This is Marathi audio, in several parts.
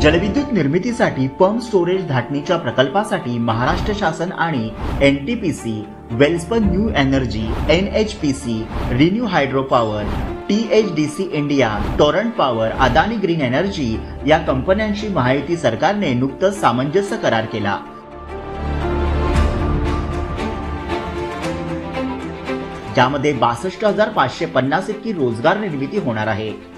जलविद्युत निर्मितीसाठी पंप स्टोरेज धाटणीच्या प्रकल्पासाठी महाराष्ट्र शासन आणि NTPC, Welspun new energy, NHPC, renew hydro power, THDC India, Torrent power, Adani green energy या कंपन्यांशी महायुती सरकारने नुकतंच सामंजस्य करार केला। ज्यामध्ये 62,550 इतकी रोजगार निर्मिती होणार आहे।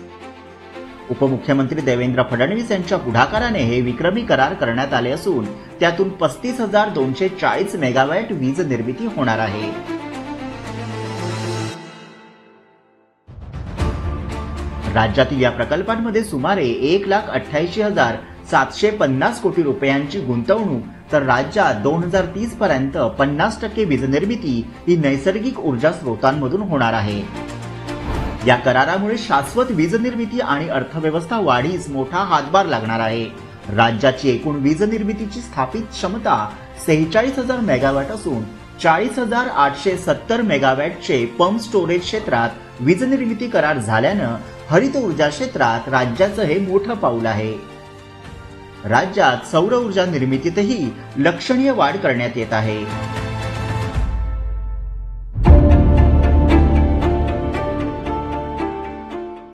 उपमुख्यमंत्री देवेंद्र फडणवीस यांच्या पुढाकाराने हे विक्रमी करार करण्यात आले असून त्यातून 35,240 मेगावॅट वीज निर्मिती होणार आहे। राज्यातील या प्रकल्पांमध्ये सुमारे 1,88,750 कोटी रुपयांची गुंतवणूक तर राज्यात 2030 पर्यंत 50% वीज निर्मिती ही नैसर्गिक ऊर्जा स्रोतांमधून होणार आहे। या करारामुळे शाश्वत वीज निर्मिती आणि अर्थव्यवस्था वाढीस मोठा हातभार लागणार आहे। राज्याची एकूण वीज निर्मितीची स्थापित क्षमता 46,000 मेगावॅट असून 40,870 मेगावॅटचे पंप स्टोरेज क्षेत्रात वीज निर्मिती करार झाल्यानं हरित ऊर्जा क्षेत्रात राज्याचं हे मोठं पाऊल आहे। राज्यात सौर ऊर्जा निर्मितीतही लक्षणीय वाढ करण्यात येत आहे।